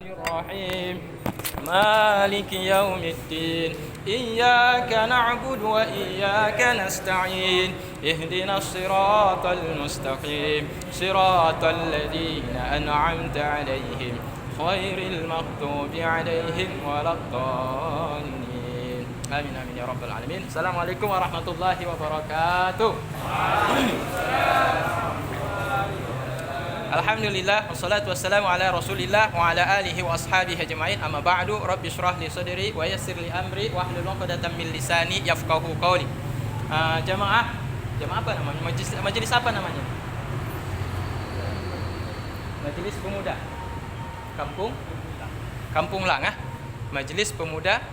الرحيم مالك يوم الدين إياك نعبد وإياك نستعين اهدنا الصراط المستقيم صراط الذين أنعمت عليهم غير المغضوب عليهم ولا الضالين آمين آمين يا رب العالمين. السلام عليكم ورحمة الله وبركاته. Alhamdulillah wassalatu wassalamu ala Rasulillah wa ala alihi wa ashabihi ajmain. Amma ba'du, rabbi shrah li sadri wa yassir li amri wa hlul 'uqdatam min lisani yafqahu qawli. Jamaah apa namanya? Majelis apa namanya? Majelis Pemuda Kampung Lang, Majelis Pemuda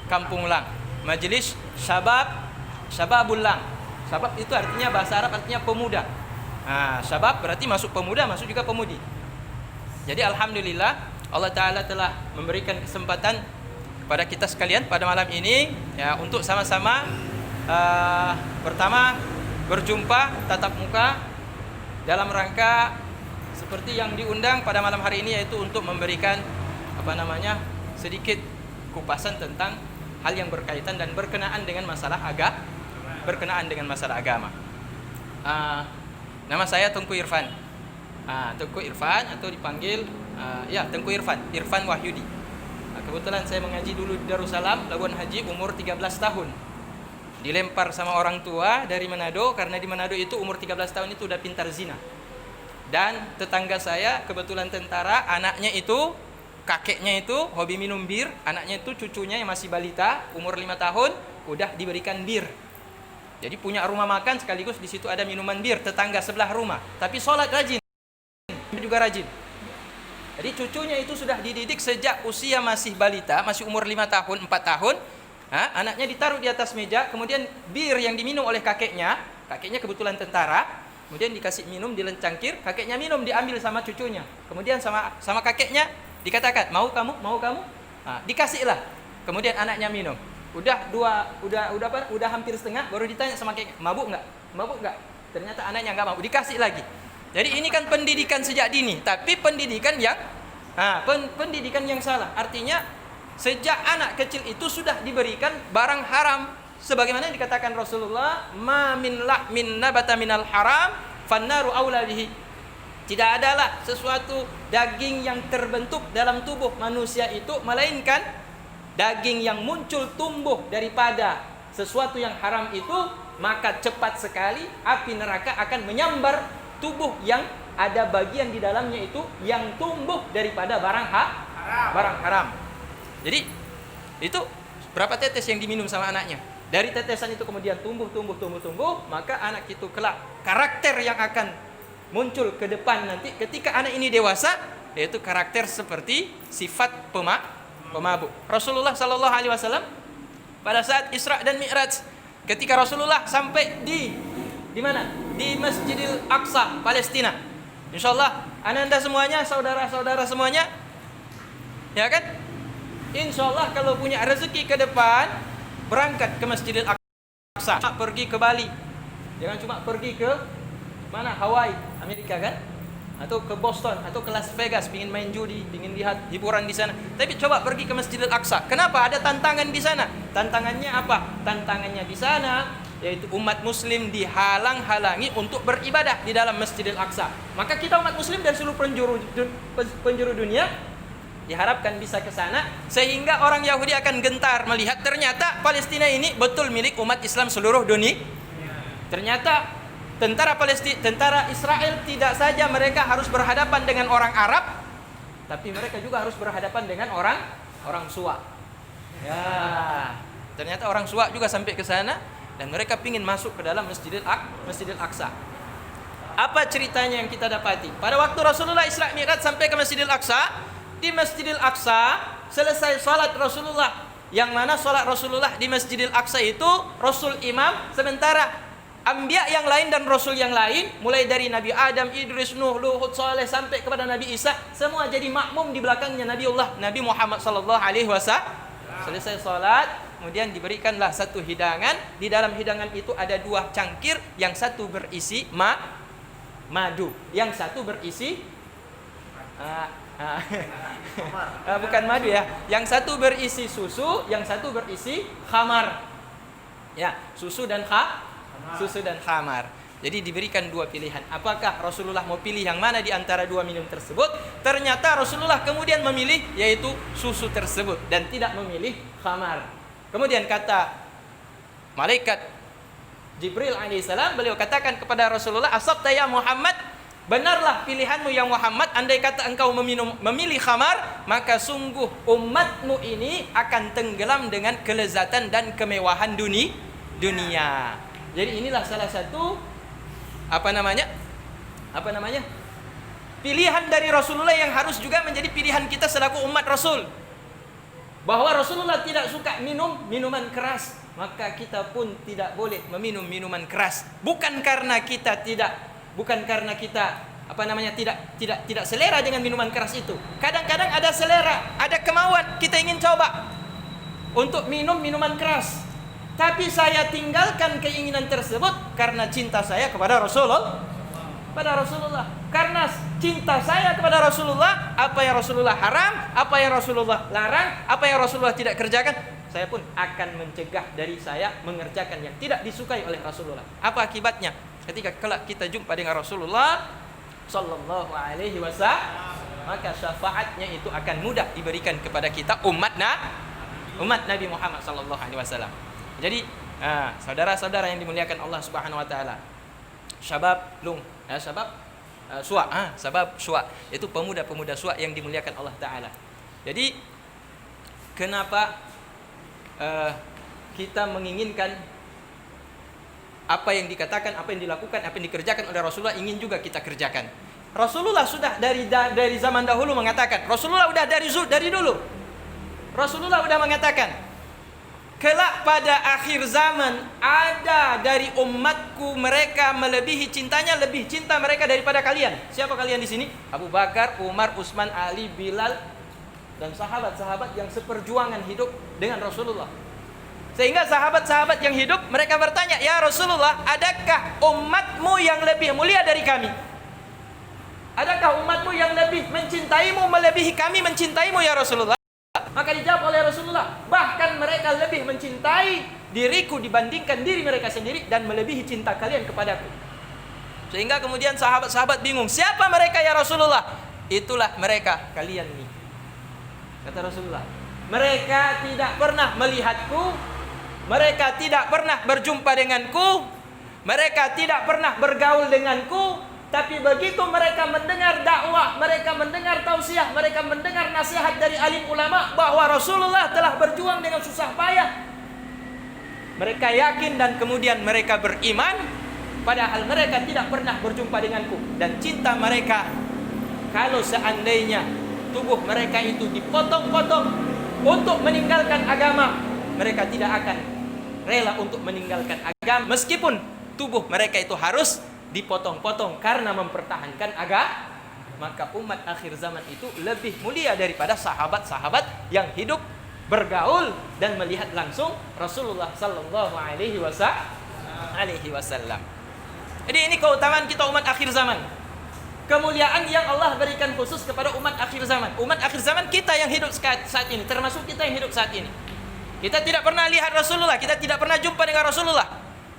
Kampung Lang. Majelis Syababul Lang. Syabab itu artinya bahasa Arab artinya pemuda. Syabab berarti masuk pemuda, masuk juga pemudi. Jadi alhamdulillah Allah Ta'ala telah memberikan kesempatan kepada kita sekalian pada malam ini ya, untuk sama-sama pertama berjumpa tatap muka dalam rangka seperti yang diundang pada malam hari ini, yaitu untuk memberikan sedikit kupasan tentang hal yang berkaitan dan berkenaan dengan masalah agama. Nama saya Tengku Irfan. Tengku Irfan atau dipanggil Tengku Irfan Wahyudi. Kebetulan saya mengaji dulu di Darussalam, Labuan Haji, umur 13 tahun. Dilempar sama orang tua dari Manado, karena di Manado itu umur 13 tahun itu udah pintar zina. Dan tetangga saya kebetulan tentara, anaknya itu, kakeknya itu hobi minum bir, anaknya itu cucunya yang masih balita, umur 5 tahun, udah diberikan bir. Jadi punya rumah makan sekaligus di situ ada minuman bir, tetangga sebelah rumah. Tapi sholat rajin, juga rajin. Jadi cucunya itu sudah dididik sejak usia masih balita, masih umur 5 tahun, 4 tahun. Anaknya ditaruh di atas meja, kemudian bir yang diminum oleh kakeknya kebetulan tentara, kemudian dikasih minum, dilencangkir, kakeknya minum, diambil sama cucunya. Kemudian sama kakeknya dikatakan, mau kamu? Dikasihlah. Kemudian anaknya minum. Udah hampir setengah, baru ditanya sama kakek, mabuk nggak? Ternyata anaknya nggak mabuk, dikasih lagi. Jadi ini kan pendidikan sejak dini, tapi pendidikan yang salah. Artinya sejak anak kecil itu sudah diberikan barang haram, sebagaimana dikatakan Rasulullah, ma min lahmin nabata minal haram fannaru aula bihi. Tidak adalah sesuatu daging yang terbentuk dalam tubuh manusia itu melainkan daging yang muncul tumbuh daripada sesuatu yang haram itu, maka cepat sekali api neraka akan menyambar tubuh yang ada bagian di dalamnya itu yang tumbuh daripada barang haram. Jadi itu berapa tetes yang diminum sama anaknya? Dari tetesan itu kemudian tumbuh, maka anak itu kelak karakter yang akan muncul ke depan nanti ketika anak ini dewasa, yaitu karakter seperti sifat pemabuk. Rasulullah Sallallahu Alaihi Wasallam pada saat Isra dan Mi'raj, ketika Rasulullah sampai di mana? Di Masjidil Aqsa, Palestina. Insyaallah, ananda semuanya, saudara-saudara semuanya, ya kan? Insyaallah kalau punya rezeki ke depan, berangkat ke Masjidil Aqsa, pergi ke Bali, jangan cuma pergi ke mana? Hawaii, Amerika kan? Atau ke Boston, atau ke Las Vegas, ingin main judi, ingin lihat hiburan di sana. Tapi coba pergi ke Masjidil Aqsa. Kenapa? Ada tantangan di sana. Tantangannya apa? Tantangannya di sana yaitu umat muslim dihalang-halangi untuk beribadah di dalam Masjidil Aqsa. Maka kita umat muslim dan seluruh penjuru dunia diharapkan bisa ke sana, sehingga orang Yahudi akan gentar melihat ternyata Palestina ini betul milik umat Islam seluruh dunia. Ternyata tentara Israel tidak saja mereka harus berhadapan dengan orang Arab, tapi mereka juga harus berhadapan dengan orang Suwa. Ya, ternyata orang Suwa juga sampai ke sana dan mereka ingin masuk ke dalam Masjidil Aqsa. Apa ceritanya yang kita dapati? Pada waktu Rasulullah Isra Mi'raj sampai ke Masjidil Aqsa, di Masjidil Aqsa selesai salat Rasulullah, yang mana salat Rasulullah di Masjidil Aqsa itu Rasul imam, sementara Anbiya yang lain dan Rasul yang lain, mulai dari Nabi Adam, Idris, Nuh, Lut, Saleh sampai kepada Nabi Isa, semua jadi makmum di belakangnya Nabi Muhammad sallallahu alaihi wasallam. Selesai salat, kemudian diberikanlah satu hidangan. Di dalam hidangan itu ada 2 cangkir, yang satu berisi madu, yang satu berisi Ah. Bukan madu ya. Yang satu berisi susu, yang satu berisi khamar. Ya, susu dan khamar. Jadi diberikan dua pilihan. Apakah Rasulullah mau pilih yang mana di antara dua minum tersebut? Ternyata Rasulullah kemudian memilih yaitu susu tersebut dan tidak memilih khamar. Kemudian kata malaikat Jibril alaihissalam, beliau katakan kepada Rasulullah, "Asabta ya Muhammad, benarlah pilihanmu yang Muhammad. Andai kata engkau memilih khamar, maka sungguh umatmu ini akan tenggelam dengan kelezatan dan kemewahan dunia." Jadi inilah salah satu pilihan dari Rasulullah yang harus juga menjadi pilihan kita selaku umat Rasul. Bahwa Rasulullah tidak suka minum minuman keras, maka kita pun tidak boleh meminum minuman keras. Bukan karena kita tidak selera dengan minuman keras itu. Kadang-kadang ada selera, ada kemauan, kita ingin coba untuk minum minuman keras. Tapi saya tinggalkan keinginan tersebut karena cinta saya kepada Rasulullah. Karena cinta saya kepada Rasulullah, apa yang Rasulullah haram, apa yang Rasulullah larang, apa yang Rasulullah tidak kerjakan, saya pun akan mencegah dari saya mengerjakan yang tidak disukai oleh Rasulullah. Apa akibatnya? Ketika kelak kita jumpa dengan Rasulullah sallallahu alaihi wasallam, maka syafaatnya itu akan mudah diberikan kepada kita umat Nabi Muhammad sallallahu alaihi wasallam. Jadi saudara-saudara yang dimuliakan Allah Subhanahu wa taala, syabab syua itu pemuda-pemuda syua yang dimuliakan Allah taala. Jadi kenapa kita menginginkan apa yang dikatakan, apa yang dilakukan, apa yang dikerjakan oleh Rasulullah ingin juga kita kerjakan. Rasulullah sudah dari zaman dahulu mengatakan, Rasulullah udah dari dulu. Rasulullah udah mengatakan, kelak pada akhir zaman ada dari umatku mereka melebihi cintanya, lebih cinta mereka daripada kalian. Siapa kalian di sini? Abu Bakar, Umar, Utsman, Ali, Bilal dan sahabat-sahabat yang seperjuangan hidup dengan Rasulullah. Sehingga sahabat-sahabat yang hidup mereka bertanya, "Ya Rasulullah, adakah umatmu yang lebih mulia dari kami? Adakah umatmu yang lebih mencintaimu melebihi kami mencintaimu ya Rasulullah?" Maka dijawab oleh Rasulullah, "Bahkan mereka lebih mencintai diriku dibandingkan diri mereka sendiri dan melebihi cinta kalian kepadaku." Sehingga kemudian sahabat-sahabat bingung, "Siapa mereka ya Rasulullah?" "Itulah mereka, kalian nih," kata Rasulullah. "Mereka tidak pernah melihatku, mereka tidak pernah berjumpa denganku, mereka tidak pernah bergaul denganku, tapi begitu mereka mendengar dakwah, mereka mendengar tausiah, mereka mendengar nasihat dari alim ulama bahwa Rasulullah telah berjuang dengan susah payah, mereka yakin dan kemudian mereka beriman, padahal mereka tidak pernah berjumpa denganku. Dan cinta mereka, kalau seandainya tubuh mereka itu dipotong-potong untuk meninggalkan agama, mereka tidak akan rela untuk meninggalkan agama meskipun tubuh mereka itu harus dipotong-potong karena mempertahankan agama. Maka umat akhir zaman itu lebih mulia daripada sahabat-sahabat yang hidup, bergaul dan melihat langsung Rasulullah sallallahu alaihi wasallam. Jadi ini keutamaan kita umat akhir zaman. Kemuliaan yang Allah berikan khusus kepada umat akhir zaman. Umat akhir zaman kita yang hidup saat ini, termasuk kita yang hidup saat ini. Kita tidak pernah lihat Rasulullah, kita tidak pernah jumpa dengan Rasulullah.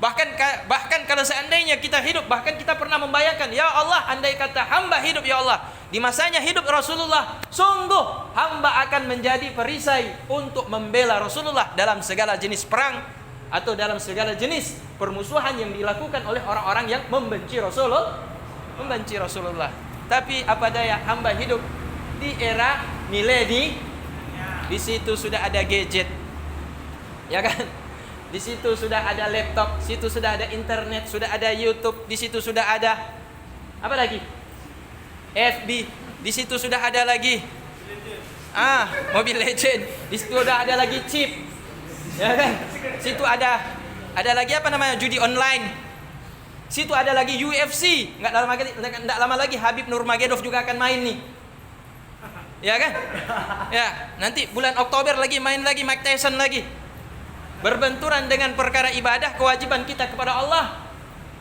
Bahkan kalau seandainya kita hidup, bahkan kita pernah membayangkan, ya Allah, andai kata hamba hidup ya Allah di masanya hidup Rasulullah, sungguh hamba akan menjadi perisai untuk membela Rasulullah dalam segala jenis perang atau dalam segala jenis permusuhan yang dilakukan oleh orang-orang yang membenci Rasulullah. Tapi apa daya, hamba hidup di era mileni, di situ sudah ada gadget, ya kan? Di situ sudah ada laptop, di situ sudah ada internet, sudah ada YouTube, di situ sudah ada apa lagi? FB, di situ sudah ada lagi Mobile Legend, di situ sudah ada lagi chip, ya kan? Situ ada lagi apa namanya, judi online. Situ ada lagi UFC, nggak lama lagi Habib Nurmagomedov juga akan main nih, ya kan? Ya, nanti bulan Oktober lagi main lagi Mike Tyson lagi. Berbenturan dengan perkara ibadah, kewajiban kita kepada Allah.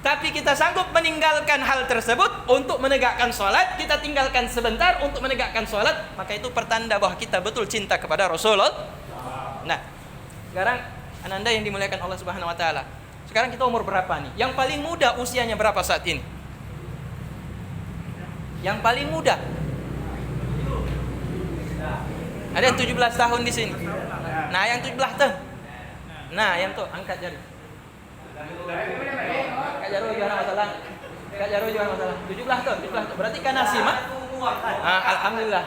tapi kita sanggup meninggalkan hal tersebut untuk menegakkan sholat, kita tinggalkan sebentar untuk menegakkan sholat, maka itu pertanda bahwa kita betul cinta kepada Rasulullah. Nah, sekarang ananda yang dimuliakan Allah Subhanahu wa taala. Sekarang kita umur berapa nih? Yang paling muda usianya berapa saat ini? Yang paling muda. Ada yang 17 tahun di sini. Nah, yang 17 tahun. Nah, yang tuh angkat jari. Angkat jari gimana masalah? Angkat jari gimana masalah? 17 tahun, 17 tahun. Berarti kan Nasima? Alhamdulillah.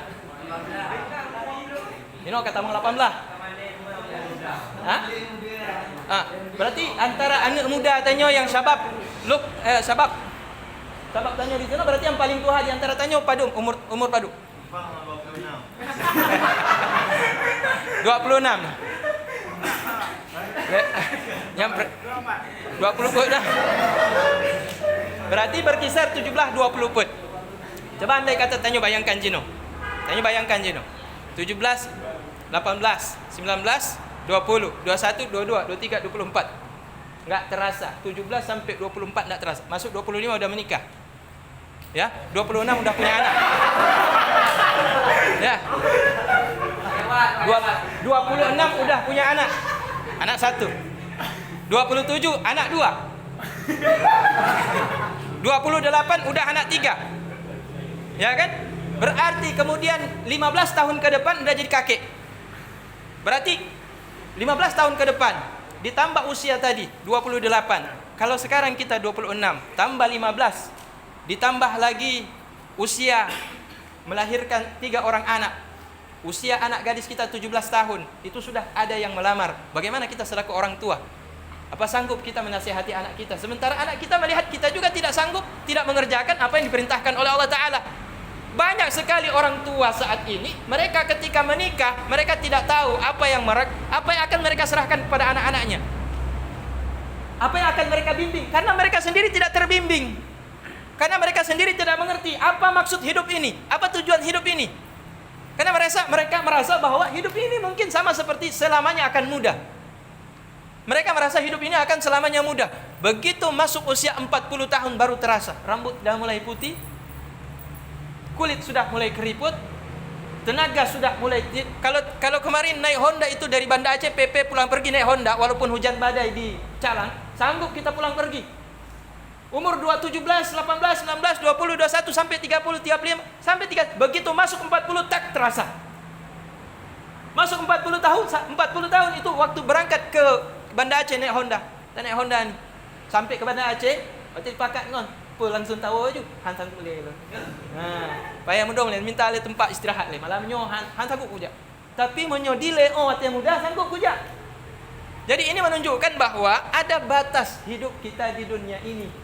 Ini kata Mang 18. Hah? Berarti antara anak muda tanyo yang syabab, syabab tanyo di sana berarti yang paling tua di antara tanyo Padu, umur Padu. 26. Yang 20 put dah. Berarti berkisar 17-20 put. Coba andai kata tanyo bayangkan Jino. Tanyo bayangkan Jino. 17, 18, 19, 20, 21, 22, 23, 24. Enggak terasa. 17 sampai 24 enggak terasa. Masuk 25 udah menikah. Ya, 26 udah punya anak. Ya. 26 udah punya anak. Anak 1. 27 anak 2. 28 udah anak 3. Ya kan? Berarti kemudian 15 tahun ke depan udah jadi kakek. Berarti 15 tahun ke depan ditambah usia tadi 28. Kalau sekarang kita 26 tambah 15 ditambah lagi usia melahirkan 3 orang anak. Usia anak gadis kita 17 tahun, itu sudah ada yang melamar. Bagaimana kita selaku orang tua? Apa sanggup kita menasihati anak kita? Sementara anak kita melihat kita juga tidak sanggup, tidak mengerjakan apa yang diperintahkan oleh Allah Ta'ala. Banyak sekali orang tua saat ini, mereka ketika menikah, mereka tidak tahu apa yang akan mereka serahkan kepada anak-anaknya. Apa yang akan mereka bimbing? Karena mereka sendiri tidak terbimbing. Karena mereka sendiri tidak mengerti apa maksud hidup ini, apa tujuan hidup ini. Karena mereka merasa bahwa hidup ini mungkin sama seperti selamanya akan mudah. Mereka merasa hidup ini akan selamanya mudah. Begitu masuk usia 40 tahun baru terasa. Rambut sudah mulai putih, kulit sudah mulai keriput, tenaga sudah mulai. Kalau kemarin naik Honda itu dari Banda Aceh PP pulang pergi naik Honda, walaupun hujan badai di Calang, sanggup kita pulang pergi. Umur 17, 18, 19, 20, 21 sampai 30, 35 sampai 3. Begitu masuk 40 tak terasa. Masuk 40 tahun itu waktu berangkat ke Banda Aceh naik Honda. Dan naik Honda ni sampai ke Banda Aceh, waktu dipakat ngon, pul langsung tahu aja han sanggup boleh. Payah mudong le minta le tempat istirahat le. Malamnya han sanggup kuja. Tapi monyo dile waktu muda sanggup kuja. Jadi ini menunjukkan bahwa ada batas hidup kita di dunia ini.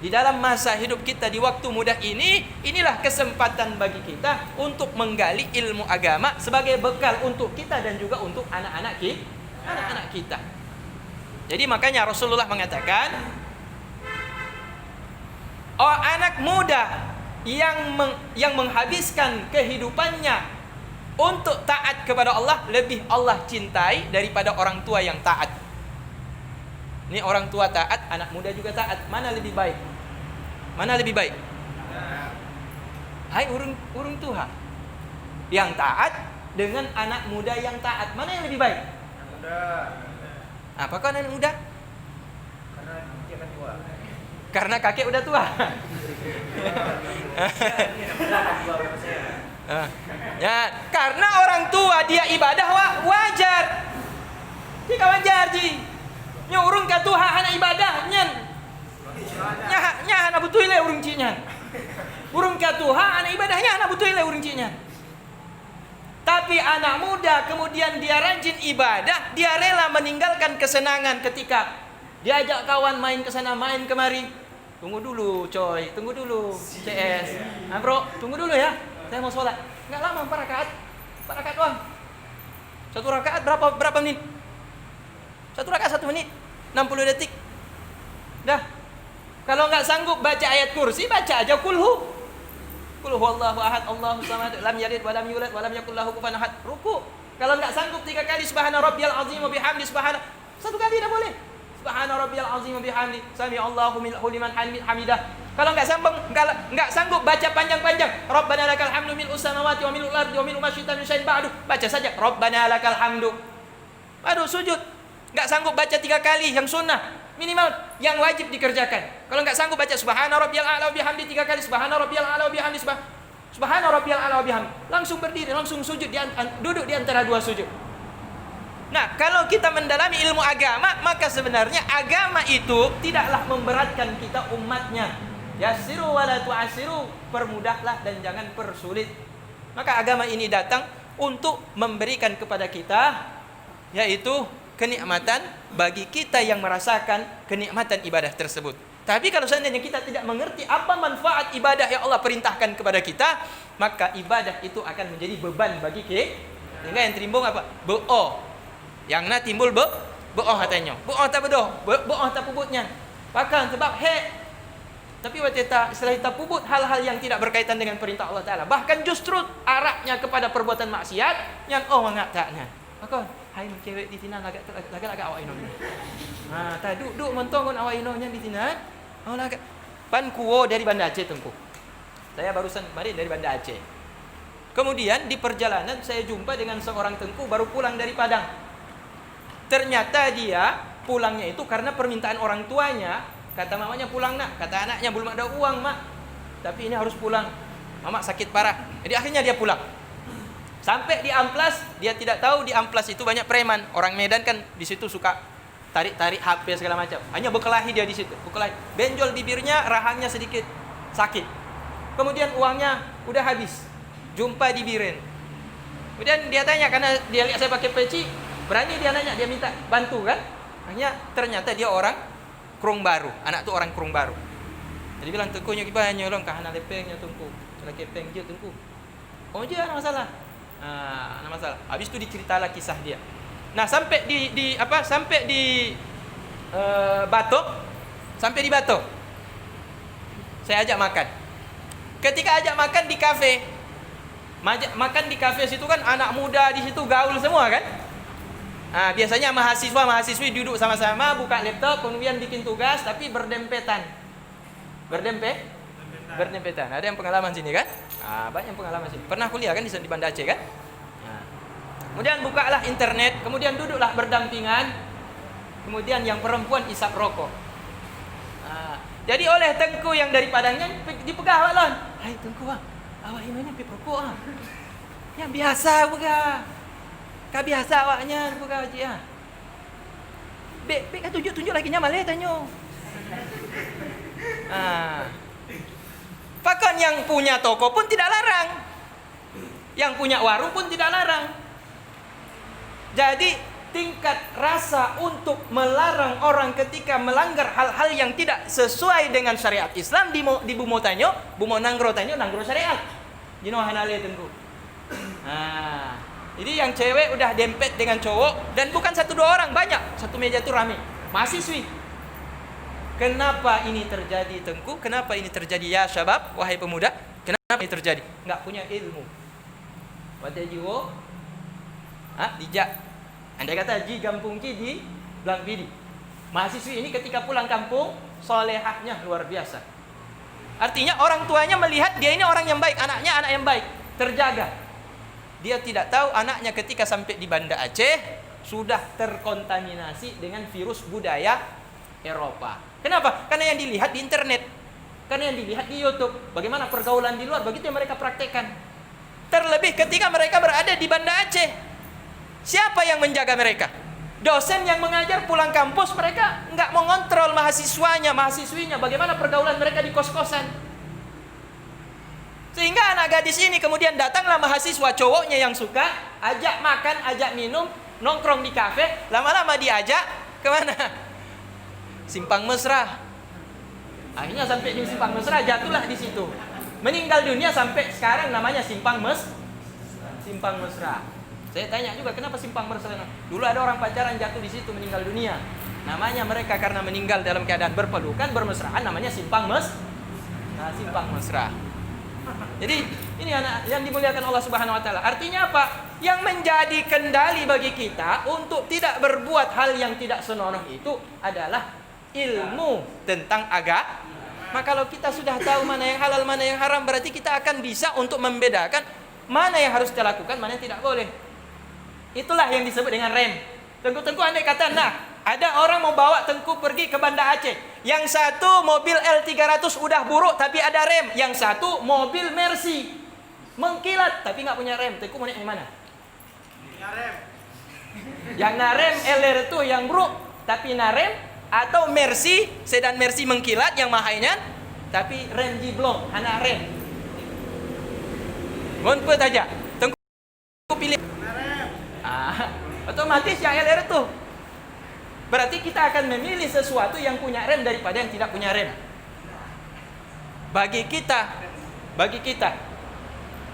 Di dalam masa hidup kita di waktu muda ini, inilah kesempatan bagi kita untuk menggali ilmu agama sebagai bekal untuk kita dan juga untuk anak-anak kita. Jadi makanya Rasulullah mengatakan, anak muda yang menghabiskan kehidupannya untuk taat kepada Allah, lebih Allah cintai daripada orang tua yang taat. Ini orang tua taat, anak muda juga taat. Mana lebih baik? Mana lebih baik? Hai urung tua yang taat dengan anak muda yang taat, mana yang lebih baik? Muda. Apakah anak muda? Karena dia kan tua. Karena kakek udah tua. Ya, karena orang tua dia ibadah wajar. Jika wajar ji. Nya urung ka tuha anak ibadah nyen. Nya anak butuh le urung cinya. Urung ka tuha anak ibadahnya anak butuh le urung cinya. Tapi anak muda kemudian dia rajin ibadah, dia rela meninggalkan kesenangan ketika diajak kawan main ke sana main kemari. Tunggu dulu coy, tunggu dulu CS. Nah bro, tunggu dulu ya. Saya mau sholat. Enggak lama 4 rakaat. 4 rakaat doang. 1 rakaat berapa menit? 1 rakaat 1 menit. 60 detik. Dah. Kalau enggak sanggup baca ayat kursi, baca aja kulhu. Qul huwallahu ahad, Allahu samad, lam yalid wa lam yulad wa lam yakul lahu kufuwan ahad. Ruku. Kalau enggak sanggup 3 kali subhana rabbiyal azim wa bihamdi subhana. 1 kali dah boleh. Subhana rabbiyal azim wa bihamdi, sami Allahu liman hamidah. Kalau enggak sanggup baca panjang-panjang, Rabbana lakal hamdu mil'us samawati wa mil'ul ardi wa mil'u ma syi'ta min syai'in ba'du, baca saja Rabbana lakal hamdu. Baru sujud. Enggak sanggup baca 3 kali yang sunnah, minimal yang wajib dikerjakan. Kalau enggak sanggup baca Subhana rabbiyal a'la wa bihamdi 3 kali, Subhana rabbiyal a'la wa bihamdi, Subhana rabbiyal a'la wa bihamdi, langsung berdiri, langsung sujud, duduk di antara 2 sujud. Nah, kalau kita mendalami ilmu agama, maka sebenarnya agama itu tidaklah memberatkan kita umatnya. Yassiru wa la tu'assiru, permudahlah dan jangan persulit. Maka agama ini datang untuk memberikan kepada kita, yaitu kenikmatan bagi kita yang merasakan kenikmatan ibadah tersebut. Tapi kalau seandainya kita tidak mengerti apa manfaat ibadah yang Allah perintahkan kepada kita, maka ibadah itu akan menjadi beban bagi kita. Sehingga yang timbul apa? Bo'o. Yang na timbul bo'o katanya. Bo'o tak bedoh, bo'o tak puputnya. Bahkan sebab tapi setelah kita puput hal-hal yang tidak berkaitan dengan perintah Allah Ta'ala, bahkan justru arahnya kepada perbuatan maksiat yang taknya. Maka hai cewek di sini agak awak ino. Nah, duduk mentongon awak inonya di sini. Oh agak pan kuo dari Banda Aceh tengku. Saya barusan kemarin dari Banda Aceh. Kemudian di perjalanan saya jumpa dengan seorang tengku baru pulang dari Padang. Ternyata dia pulangnya itu karena permintaan orang tuanya. Kata mamanya pulang nak, kata anaknya belum ada uang mak, tapi ini harus pulang, mama sakit parah. Jadi akhirnya dia pulang. Sampai di Amplas, dia tidak tahu di Amplas itu banyak preman. Orang Medan kan di situ suka tarik-tarik HP segala macam. Hanya berkelahi dia di situ, berkelahi. Benjol bibirnya, rahangnya sedikit sakit. Kemudian uangnya udah habis. Jumpa di Biren. Kemudian dia tanya, karena dia lihat saya pakai peci, berani dia nanya, dia minta bantu kan. Hanya ternyata dia orang Krung Baru, anak tu orang Krung Baru. Jadi bilang tengkunya kibanyo long kahana lepengnya tengku. Salah kepeng je tengku. Oh je ada masalah. Ada masalah. Habis tu diceritalah kisah dia. Nah, sampai di Batok. Sampai di Batok. Saya ajak makan. Ketika ajak makan di kafe. Makan di kafe situ kan anak muda di situ gaul semua kan? Biasanya mahasiswa-mahasiswi duduk sama-sama, buka laptop, kemudian bikin tugas, tapi berdempetan. Berdempetan. Ada yang pengalaman sini kan? Banyak yang pengalaman sini. Pernah kuliah kan di Banda Aceh kan? Kemudian bukalah internet, kemudian duduklah berdampingan. Kemudian yang perempuan isap rokok. Jadi oleh tengku yang dari Padangnya dipegah awak lon. Hai tengku awak ini pip rokok Yang biasa pegah. Biasa awaknya buka haji Bek tunjuk lagi nyamal tanyo. Bahkan yang punya toko pun tidak larang. Yang punya warung pun tidak larang. Jadi tingkat rasa untuk melarang orang ketika melanggar hal-hal yang tidak sesuai dengan syariat Islam di Bumo tanyo, Bumo nanggro syariat. Jino hanale tentu. Jadi yang cewek udah dempet dengan cowok, dan bukan 1-2 orang, banyak. Satu meja itu rame. Mahasiswi. Kenapa ini terjadi tengku? Kenapa ini terjadi ya syabab, wahai pemuda? Kenapa ini terjadi? Enggak punya ilmu. Wadai jiwo. Dijak. Andai kata ji kampung ki di belang pidi. Mahasiswi ini ketika pulang kampung, solehahnya luar biasa. Artinya orang tuanya melihat dia ini orang yang baik, anaknya anak yang baik, terjaga. Dia tidak tahu anaknya ketika sampai di Banda Aceh sudah terkontaminasi dengan virus budaya Eropa. Kenapa? Karena yang dilihat di internet, karena yang dilihat di YouTube. Bagaimana pergaulan di luar, begitu yang mereka praktekkan. Terlebih ketika mereka berada di Banda Aceh, siapa yang menjaga mereka? Dosen yang mengajar pulang kampus, mereka nggak mengontrol mahasiswinya, bagaimana pergaulan mereka di kos-kosan. Sehingga anak gadis ini kemudian datanglah mahasiswa cowoknya yang suka, ajak makan, ajak minum, nongkrong di kafe, lama-lama diajak kemana? Simpang Mesra. Akhirnya sampai di Simpang Mesra, jatuhlah di situ. Meninggal dunia sampai sekarang namanya Simpang Mesra. Saya tanya juga kenapa Simpang Mesra? Dulu ada orang pacaran jatuh di situ meninggal dunia. Namanya mereka karena meninggal dalam keadaan berpelukan, bermesraan, namanya Simpang Mesra. Jadi ini anak yang dimuliakan Allah Subhanahu wa taala. Artinya apa? Yang menjadi kendali bagi kita untuk tidak berbuat hal yang tidak senonoh itu adalah ilmu tentang agama. Maka kalau kita sudah tahu mana yang halal, mana yang haram, berarti kita akan bisa untuk membedakan mana yang harus kita lakukan, mana yang tidak boleh. Itulah yang disebut dengan rem. Tengku andai kata, ada orang mau bawa Tengku pergi ke Banda Aceh. Yang satu mobil L300 udah buruk tapi ada rem. Yang satu mobil Mercy mengkilat tapi nggak punya rem. Tengku mau naik yang mana? Rem. Yang narem LR itu yang buruk tapi narem, atau Mercy, sedan Mercy mengkilat yang mahainya tapi rem jiblong, hana rem. Ngonpet aja. Tengku pilih rem. Otomatis yang LR itu. Berarti kita akan memilih sesuatu yang punya rem daripada yang tidak punya rem. Bagi kita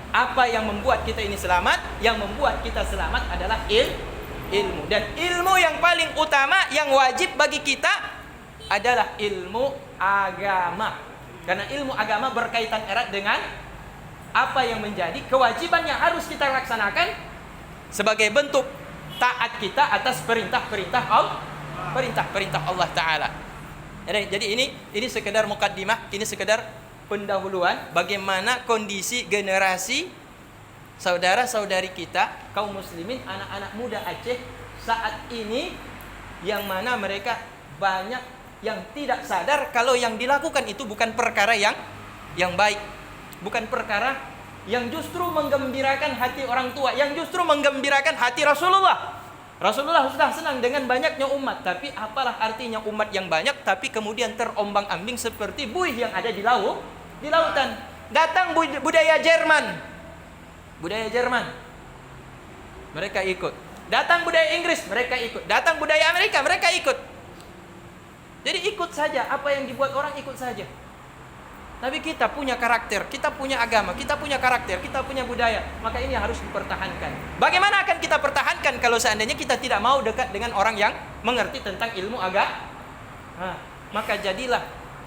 apa yang membuat kita ini selamat? Yang membuat kita selamat adalah ilmu. Dan ilmu yang paling utama yang wajib bagi kita adalah ilmu agama. Karena ilmu agama berkaitan erat dengan apa yang menjadi kewajiban yang harus kita laksanakan sebagai bentuk taat kita atas perintah-perintah Allah Ta'ala. Jadi ini sekedar mukaddimah, ini sekedar pendahuluan bagaimana kondisi generasi saudara-saudari kita, kaum muslimin, anak-anak muda Aceh saat ini, yang mana mereka banyak yang tidak sadar kalau yang dilakukan itu bukan perkara yang baik, bukan perkara yang justru menggembirakan hati orang tua, yang justru menggembirakan hati Rasulullah. Rasulullah sudah senang dengan banyaknya umat, tapi apalah artinya umat yang banyak tapi kemudian terombang-ambing seperti buih yang ada di lautan. Datang budaya Jerman, mereka ikut. Datang budaya Inggris, mereka ikut. Datang budaya Amerika, mereka ikut. Jadi ikut saja, apa yang dibuat orang ikut saja. Tapi kita punya karakter, kita punya agama, kita punya karakter, kita punya budaya. Maka ini harus dipertahankan. Bagaimana akan kita pertahankan kalau seandainya kita tidak mau dekat dengan orang yang mengerti tentang ilmu agama? Maka jadilah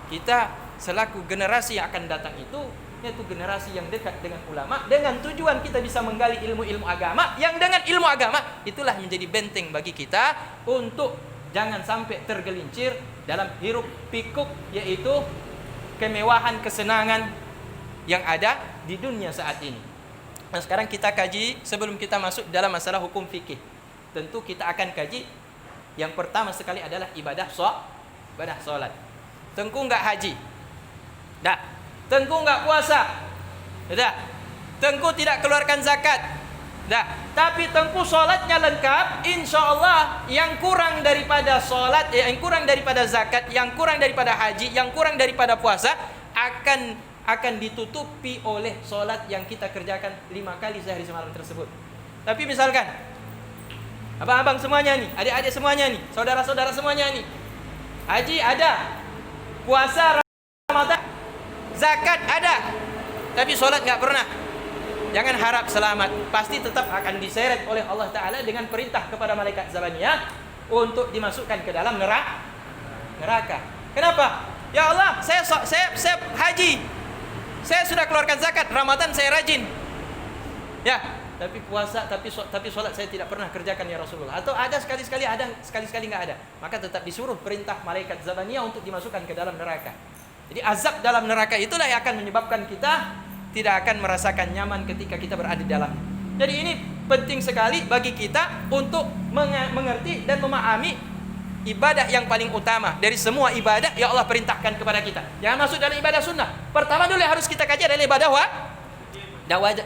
kita selaku generasi yang akan datang itu, yaitu generasi yang dekat dengan ulama, dengan tujuan kita bisa menggali ilmu-ilmu agama, yang dengan ilmu agama itulah menjadi benteng bagi kita untuk jangan sampai tergelincir dalam hiruk pikuk, yaitu kemewahan, kesenangan yang ada di dunia saat ini. Nah, sekarang kita kaji sebelum kita masuk dalam masalah hukum fikih. Tentu kita akan kaji yang pertama sekali adalah ibadah solat. Tengku enggak haji. Tengku enggak puasa. Tengku tidak keluarkan zakat. Tapi Tengku solatnya lengkap, insya Allah. Yang kurang daripada solat, yang kurang daripada zakat, yang kurang daripada haji, yang kurang daripada puasa akan ditutupi oleh solat yang kita kerjakan 5 kali sehari semalam tersebut. Tapi misalkan abang-abang semuanya nih, adik-adik semuanya nih, saudara-saudara semuanya nih, haji ada, puasa Ramadan, zakat ada, tapi solat nggak pernah. Jangan harap selamat, pasti tetap akan diseret oleh Allah Ta'ala dengan perintah kepada malaikat Zabaniyah untuk dimasukkan ke dalam neraka. Kenapa? Ya Allah, saya haji, saya sudah keluarkan zakat, Ramadan saya rajin, ya, tapi puasa, tapi sholat saya tidak pernah kerjakan ya Rasulullah. Atau ada sekali-sekali ada, sekali-sekali nggak ada, maka tetap disuruh perintah malaikat Zabaniyah untuk dimasukkan ke dalam neraka. Jadi azab dalam neraka itulah yang akan menyebabkan kita tidak akan merasakan nyaman ketika kita berada di dalam. Jadi ini penting sekali bagi kita untuk mengerti dan memahami ibadah yang paling utama dari semua ibadah yang Allah perintahkan kepada kita. Jangan masuk dalam ibadah sunnah. Pertama dulu yang harus kita kaji adalah ibadah wajib.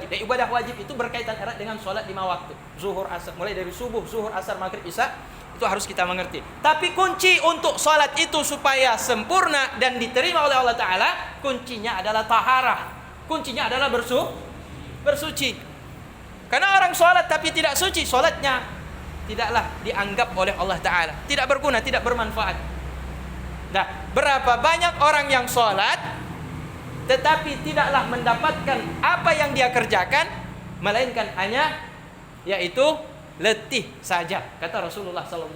Dan ibadah wajib itu berkaitan erat dengan sholat 5 waktu. Zuhur, asar, mulai dari subuh, zuhur, asar, maghrib, isya. Itu harus kita mengerti. Tapi kunci untuk sholat itu supaya sempurna dan diterima oleh Allah Ta'ala, kuncinya adalah taharah. Kuncinya adalah bersuci. Karena orang sholat tapi tidak suci, sholatnya tidaklah dianggap oleh Allah Ta'ala, tidak berguna, tidak bermanfaat. Berapa banyak orang yang sholat tetapi tidaklah mendapatkan apa yang dia kerjakan, melainkan hanya yaitu letih saja. Kata Rasulullah SAW,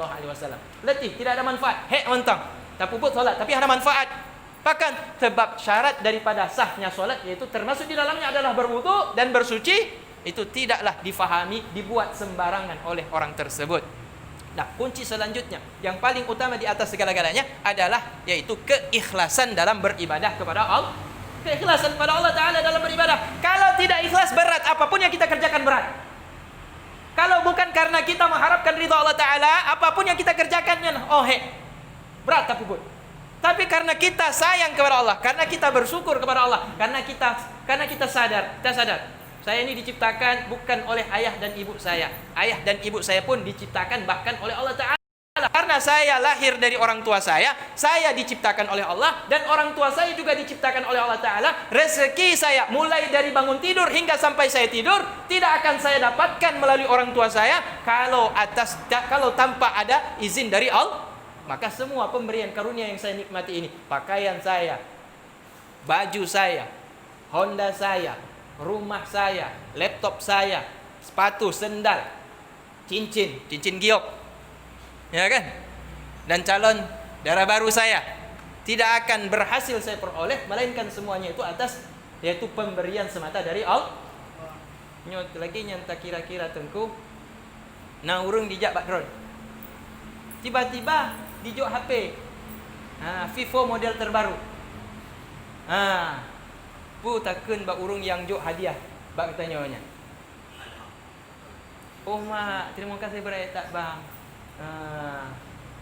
letih, tidak ada manfaat. Ontang, tak puput sholat tapi ada manfaat. Bahkan sebab syarat daripada sahnya sholat, yaitu termasuk di dalamnya adalah berwudu dan bersuci. itu tidaklah difahami, dibuat sembarangan oleh orang tersebut. Nah, kunci selanjutnya yang paling utama di atas segala-galanya adalah yaitu keikhlasan dalam beribadah kepada Allah. Keikhlasan kepada Allah Ta'ala dalam beribadah. Kalau tidak ikhlas, berat, apapun yang kita kerjakan berat. Kalau bukan karena kita mengharapkan ridha Allah Ta'ala, apapun yang kita kerjakan berat tapi pun. Tapi karena kita sayang kepada Allah, karena kita bersyukur kepada Allah, karena kita sadar, saya ini diciptakan bukan oleh ayah dan ibu saya. Ayah dan ibu saya pun diciptakan bahkan oleh Allah Ta'ala. Karena saya lahir dari orang tua saya diciptakan oleh Allah, dan orang tua saya juga diciptakan oleh Allah Ta'ala. Rezeki saya mulai dari bangun tidur hingga sampai saya tidur tidak akan saya dapatkan melalui orang tua saya kalau tanpa ada izin dari Allah. Maka semua pemberian karunia yang saya nikmati ini, pakaian saya, baju saya, Honda saya, rumah saya, laptop saya, sepatu, sendal, cincin giok, ya kan? Dan calon darah baru saya tidak akan berhasil saya peroleh, melainkan semuanya itu atas yaitu pemberian semata dari Allah. Nyot lagi nyanta kira-kira tengku. Nah, urung dijak bakron. Tiba-tiba dijok HP. Vivo model terbaru. Takun bak urung yang jok hadiah. Bak katanya. Oh mak, terima kasih beretak bang.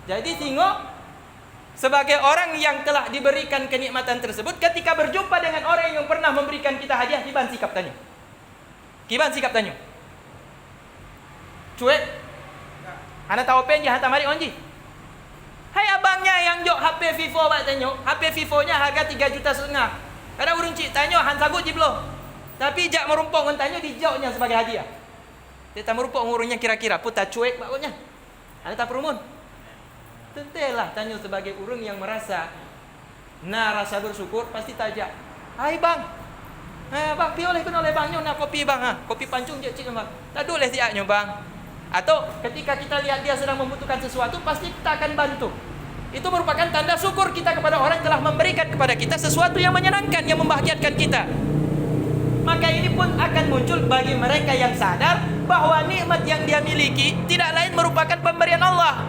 Jadi tengok, sebagai orang yang telah diberikan kenikmatan tersebut, ketika berjumpa dengan orang yang pernah memberikan kita hadiah, kiban sikap tanya. Cuek. Anak tahu penja hantar mari onji. Hai abangnya yang jok HP Vivo bak tanya. HP Vivo-nya harga 3,5 juta. Kadang urung cik tanya han sagut je belum. Tapi jak merumpong kan tanya dijoknya sebagai hadiah. Dia tak merumpong urungnya kira-kira putar cuek baknya. Ada tak perumun? Tentulah tanya sebagai urung yang merasa rasa bersyukur pasti tajak. Hai bang. Bang pi oleh bang nak kopi bang kopi pancung je cik bang. Tak boleh siaknya bang. Atau ketika kita lihat dia sedang membutuhkan sesuatu, pasti kita akan bantu. Itu merupakan tanda syukur kita kepada orang yang telah memberikan kepada kita sesuatu yang menyenangkan, yang membahagiakan kita. Maka ini pun akan muncul bagi mereka yang sadar bahwa nikmat yang dia miliki tidak lain merupakan pemberian Allah.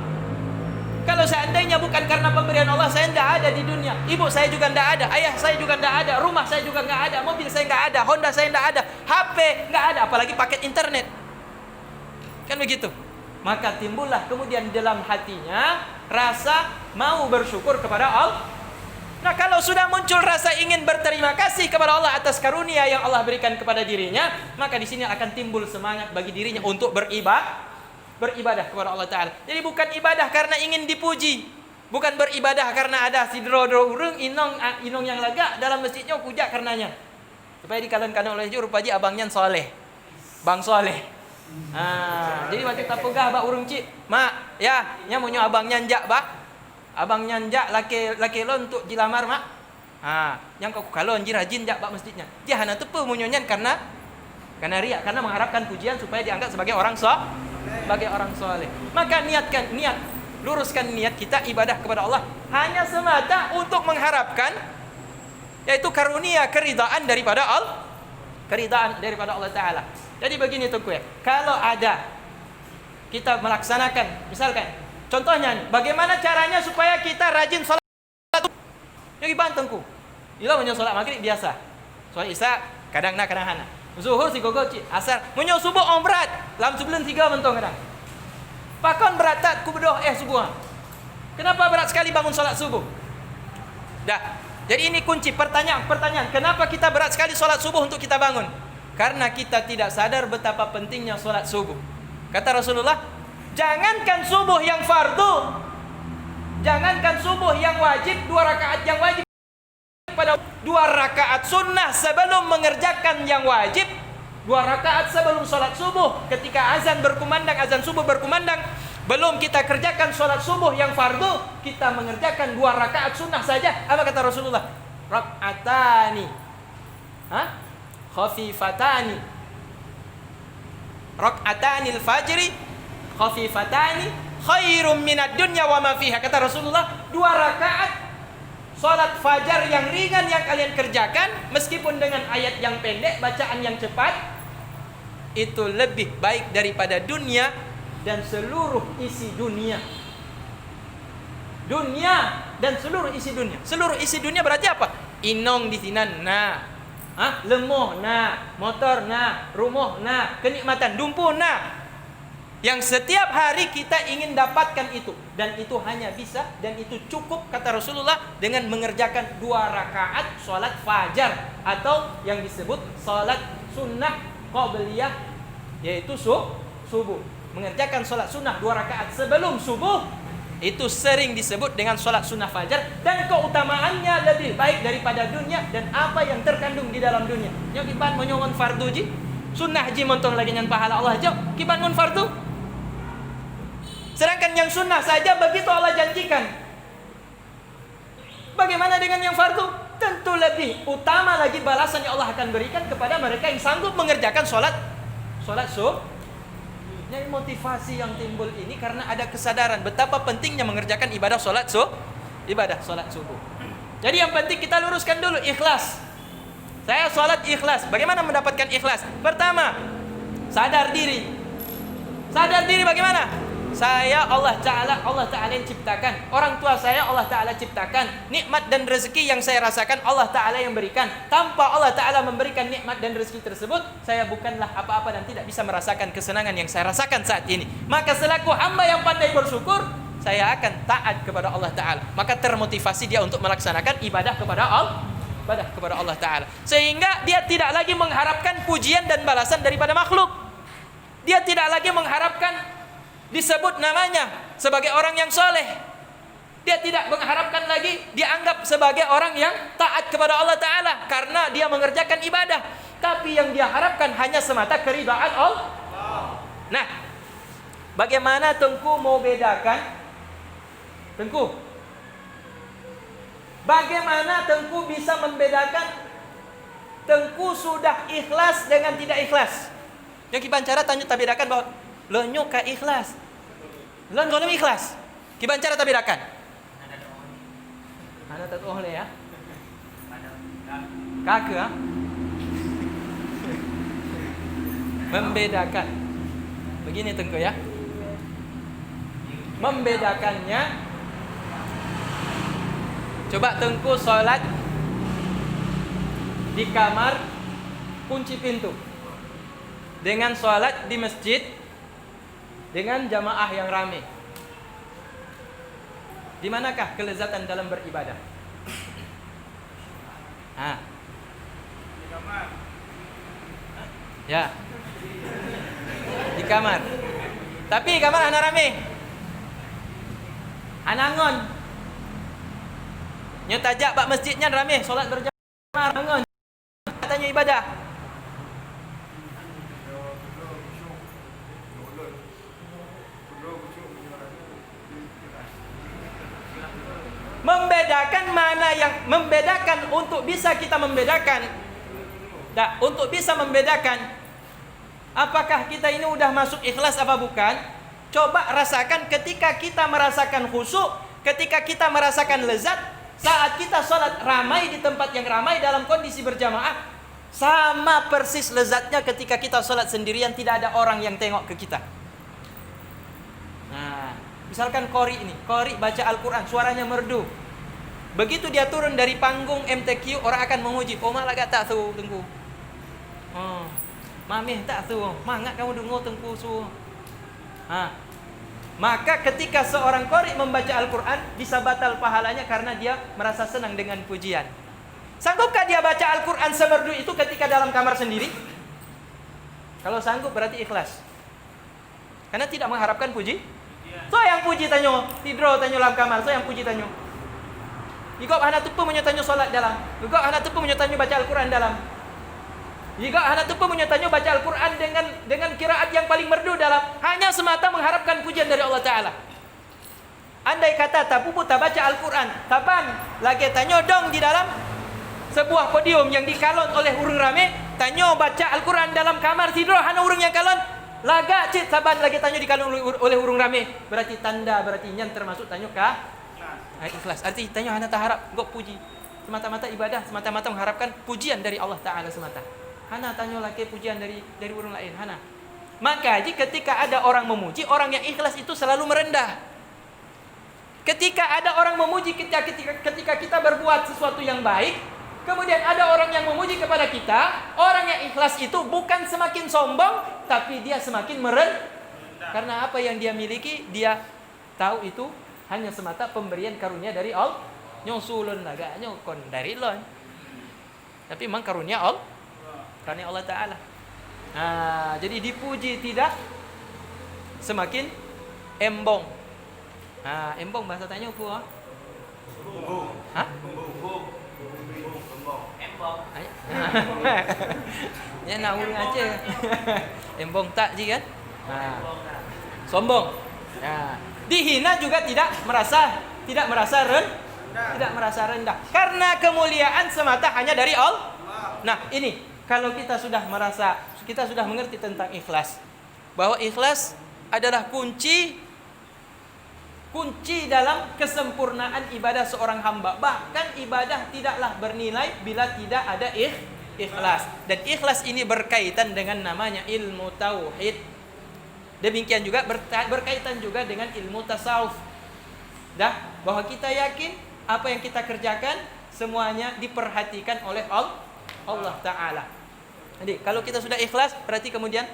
Kalau seandainya bukan karena pemberian Allah, saya tidak ada di dunia. Ibu saya juga tidak ada, ayah saya juga tidak ada, rumah saya juga tidak ada, mobil saya tidak ada, Honda saya tidak ada, HP tidak ada, apalagi paket internet. Kan begitu. Maka timbullah kemudian dalam hatinya rasa mau bersyukur kepada Allah. Nah, kalau sudah muncul rasa ingin berterima kasih kepada Allah atas karunia yang Allah berikan kepada dirinya, maka di sini akan timbul semangat bagi dirinya untuk beribadah kepada Allah Ta'ala. Jadi bukan ibadah karena ingin dipuji, bukan beribadah karena ada sidro-dro urung inong yang lega dalam masjidnya kujak karenanya. Supaya dikatakan oleh rupaji abangnya soleh, bang soleh. Jadi waktu tak pegah bak urung cik, mak, ya, nya mau abang nyanjak bak, abang nyanjak laki lo untuk dilamar mak. Yang kau kalau anjir rajin jak bak masjidnya. Dia hana tepu munyonya karena riak, karena mengharapkan pujian supaya dianggap sebagai orang soleh. Maka luruskan niat kita ibadah kepada Allah hanya semata untuk mengharapkan yaitu karunia keridaan daripada Allah Ta'ala. Jadi begini tuh kalau ada kita melaksanakan, misalkan contohnya bagaimana caranya supaya kita rajin sholat yang bantengku ila menyo sholat maghrib biasa, sholat isya kadang hana, zuhur si gogo asar menyo subuh berat lam sebelum 3 mentong kadang pakon berat tak ku berdoa subuh. Kenapa berat sekali bangun sholat subuh? Jadi ini kunci pertanyaan, kenapa kita berat sekali sholat subuh untuk kita bangun? Karena kita tidak sadar betapa pentingnya sholat subuh. Kata Rasulullah, jangankan subuh yang fardu, jangankan subuh yang wajib, 2 rakaat yang wajib, pada 2 rakaat sunnah sebelum mengerjakan yang wajib, 2 rakaat sebelum sholat subuh, ketika azan subuh berkumandang, belum kita kerjakan sholat subuh yang fardu, kita mengerjakan 2 rakaat sunnah saja. Apa kata Rasulullah? Rak'atani khafifatani, rak'atanil fajri khafifatani khairum minad dunya wa ma fiha. Kata Rasulullah, 2 rakaat salat fajar yang ringan yang kalian kerjakan, meskipun dengan ayat yang pendek, bacaan yang cepat, itu lebih baik daripada dunia dan seluruh isi dunia. Dunia dan seluruh isi dunia. Seluruh isi dunia berarti apa? Inong di sinan lemoh motor rumah kenikmatan dumpu yang setiap hari kita ingin dapatkan itu, dan itu hanya bisa dan itu cukup kata Rasulullah dengan mengerjakan 2 rakaat salat fajar atau yang disebut salat sunnah qabliyah, yaitu subuh. Mengerjakan salat sunnah 2 rakaat sebelum subuh itu sering disebut dengan salat sunnah fajar, dan keutamaannya lebih baik daripada dunia dan apa yang terkandung di dalam dunia. Yang kiban menyongon fardu ji, sunnah ji montong lagi nyan pahala Allah jo, kiban mon fardu. Sedangkan yang sunnah saja begitu Allah janjikan. Bagaimana dengan yang fardu? Tentu lebih utama lagi balasan yang Allah akan berikan kepada mereka yang sanggup mengerjakan salat subuh. Jadi motivasi yang timbul ini karena ada kesadaran betapa pentingnya mengerjakan ibadah salat subuh. Jadi yang penting kita luruskan dulu ikhlas. Saya salat ikhlas. Bagaimana mendapatkan ikhlas? Pertama, sadar diri. Sadar diri bagaimana? Saya Allah Ta'ala yang ciptakan. Orang tua saya Allah Ta'ala ciptakan. Nikmat dan rezeki yang saya rasakan Allah Ta'ala yang berikan. Tanpa Allah Ta'ala memberikan nikmat dan rezeki tersebut, saya bukanlah apa-apa dan tidak bisa merasakan kesenangan yang saya rasakan saat ini. Maka selaku hamba yang pandai bersyukur, saya akan taat kepada Allah Ta'ala. Maka termotivasi dia untuk melaksanakan ibadah kepada Allah Ta'ala. Sehingga dia tidak lagi mengharapkan pujian dan balasan daripada makhluk. Dia tidak lagi mengharapkan disebut namanya sebagai orang yang soleh. Dia tidak mengharapkan lagi dianggap sebagai orang yang taat kepada Allah Ta'ala karena dia mengerjakan ibadah. Tapi yang dia harapkan hanya semata keridhaan Allah. Nah, bagaimana Tengku mau bedakan? Tengku, bagaimana Tengku bisa membedakan Tengku sudah ikhlas dengan tidak ikhlas? Yang kiban cara tanya tak bedakan bahwa lo nyuka ikhlas, lo golem ikhlas. Kiban cara tak bedakan. Ada tak oleh ya? Kakak membedakan. Begini Tengku ya. Membedakannya, coba Tengku sholat di kamar kunci pintu dengan sholat di masjid dengan jamaah yang ramai. Di manakah kelezatan dalam beribadah? Di kamar. Ya. Di kamar. Tapi kamar anak rame. Anangon. Nyotajak bak masjidnya rame, solat berjamaah anangon. Katanya ibadah. Membedakan mana yang membedakan untuk bisa kita membedakan. Nah, untuk bisa membedakan apakah kita ini udah masuk ikhlas apa bukan? Coba rasakan ketika kita merasakan khusyuk, ketika kita merasakan lezat saat kita sholat ramai di tempat yang ramai dalam kondisi berjamaah, sama persis lezatnya ketika kita sholat sendirian tidak ada orang yang tengok ke kita. Nah, misalkan Qori baca Al-Quran, suaranya merdu. Begitu dia turun dari panggung MTQ, orang akan memuji. Oh malah gak tak tu Tengku. Oh, mamih tak tu. Mangat kamu dengar Tengku su. Maka ketika seorang Qori membaca Al-Quran, bisa batal pahalanya karena dia merasa senang dengan pujian. Sanggupkah dia baca Al-Quran semerdu itu ketika dalam kamar sendiri? Kalau sanggup berarti ikhlas. Karena tidak mengharapkan puji. So yang puji tanyo, tidur tanyo dalam kamar, so yang puji tanyo. Jika anak tupu menyotanyo solat dalam, jika anak tupu menyotanyo baca Al-Quran dalam, jika anak tupu menyotanyo baca Al-Quran dengan kiraat yang paling merdu dalam, hanya semata mengharapkan pujian dari Allah Ta'ala. Andai kata tapu tak baca Al-Quran, kapan lagi tanyo dong di dalam sebuah podium yang dikalon oleh urung rame, tanyo baca Al-Quran dalam kamar tidur, hanya urung yang kalon. Laga cit saban lagi tanyo dikalon oleh urung rame, berarti nyan termasuk tanyo kah? Ikhlas. Arti tanya hanya tak harap gok puji. Semata-mata ibadah, semata-mata mengharapkan pujian dari Allah Ta'ala semata. Hana tanya lagi pujian dari orang lain, Hana. Maka ketika ada orang memuji, orang yang ikhlas itu selalu merendah. Ketika ada orang memuji ketika kita berbuat sesuatu yang baik, kemudian ada orang yang memuji kepada kita, orang yang ikhlas itu bukan semakin sombong, tapi dia semakin merendah. Karena apa yang dia miliki, dia tahu itu hanya semata pemberian karunia dari Allah. Nyosulun laga nyokon dari lon. Tapi memang karunia Allah. Karunia Allah Ta'ala. Nah, jadi dipuji tidak semakin embong. Nah, embong bahasa tanya apa? Hah? Embong. Ya nak urang aja. Embong tak je kan? Nah, sombong. Nah, dihina juga tidak merasa rendah. Karena kemuliaan semata hanya dari Allah. Nah, ini kalau kita sudah mengerti tentang ikhlas, bahwa ikhlas adalah kunci dalam kesempurnaan ibadah seorang hamba. Bahkan ibadah tidaklah bernilai bila tidak ada ikhlas. Dan ikhlas ini berkaitan dengan namanya ilmu tauhid. Demikian juga berkaitan juga dengan ilmu tasawuf. Bahwa kita yakin apa yang kita kerjakan semuanya diperhatikan oleh Allah Ta'ala. Jadi kalau kita sudah ikhlas, berarti kemudian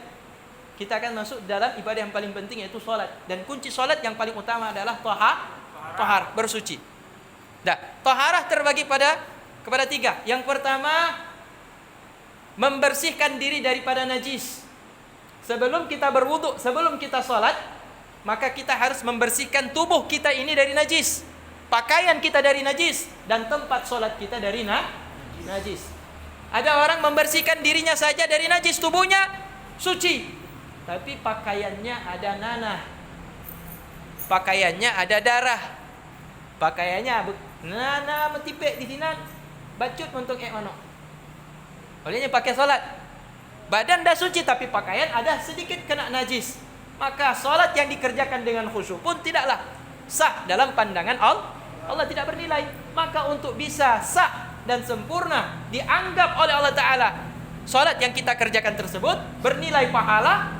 kita akan masuk dalam ibadah yang paling penting, yaitu sholat. Dan kunci sholat yang paling utama adalah tahar, bersuci. Taharah terbagi kepada 3. Yang pertama, membersihkan diri daripada najis. Sebelum kita berwudu, sebelum kita sholat, maka kita harus membersihkan tubuh kita ini dari najis, pakaian kita dari najis, dan tempat sholat kita dari najis. Ada orang membersihkan dirinya saja dari najis, tubuhnya suci, tapi pakaiannya ada nanah, pakaiannya ada darah, pakaiannya nanah metipek di sini, bacut untuk ono. Olehnya pakai sholat, badan dah suci tapi pakaian ada sedikit kena najis, maka sholat yang dikerjakan dengan khusyuk pun tidaklah sah dalam pandangan Allah tidak bernilai. Maka untuk bisa sah dan sempurna dianggap oleh Allah Ta'ala, sholat yang kita kerjakan tersebut bernilai pahala,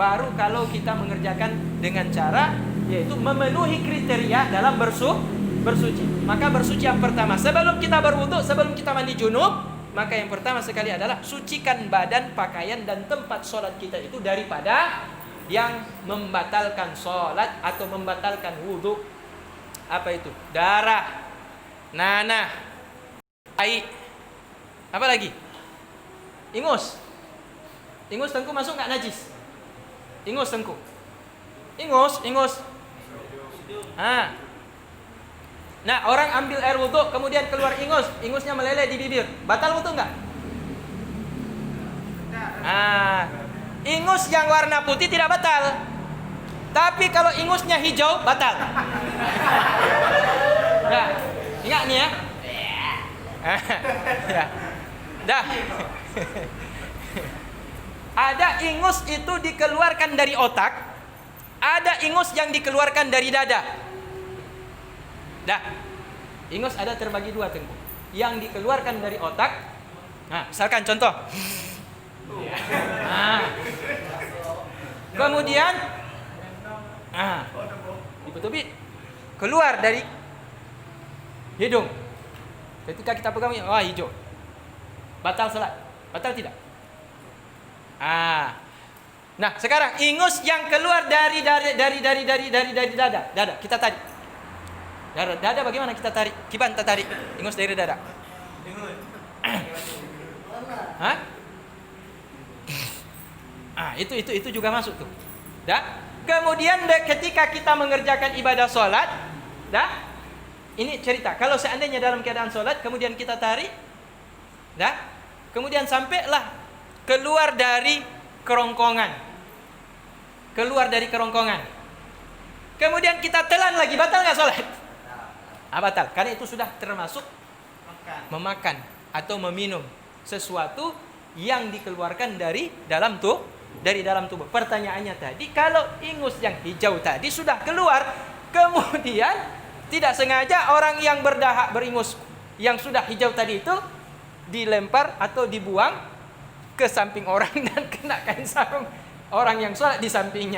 baru kalau kita mengerjakan dengan cara, yaitu memenuhi kriteria dalam bersuci. Maka bersuci yang pertama, sebelum kita berwudu, sebelum kita mandi junub, maka yang pertama sekali adalah sucikan badan, pakaian, dan tempat sholat kita itu daripada yang membatalkan sholat atau membatalkan wudu. Apa itu? Darah, nanah, air, apa lagi? Ingus tengku masuk nggak najis? Ingus tengku, ingus. Nah, orang ambil air wudu kemudian keluar ingusnya meleleh di bibir, batal wudu nggak? Ingus yang warna putih tidak batal, tapi kalau ingusnya hijau batal. Nah, ingat nih ya. Ada ingus itu dikeluarkan dari otak, ada ingus yang dikeluarkan dari dada. Ingus ada terbagi 2 tengku. Yang dikeluarkan dari otak. Nah, misalkan contoh. Kemudian dipetubit keluar dari hidung. Ketika kita pegang, hijau. Batal salat. Batal tidak? Nah, sekarang ingus yang keluar dari dada. Dada kita tarik. Dada bagaimana kita tarik? Kiban kita tarik ingus dari dada. Itu juga masuk tuh. Kemudian ketika kita mengerjakan ibadah sholat, ini cerita. Kalau seandainya dalam keadaan sholat, kemudian kita tarik, kemudian sampailah keluar dari kerongkongan. Kemudian kita telan lagi, batal nggak sholat? Batal. Karena itu sudah termasuk memakan atau meminum sesuatu yang dikeluarkan dari dalam tubuh. Pertanyaannya tadi, kalau ingus yang hijau tadi sudah keluar, kemudian tidak sengaja orang yang beringus yang sudah hijau tadi itu dilempar atau dibuang ke samping orang dan kena kain sarung orang yang sholat di sampingnya.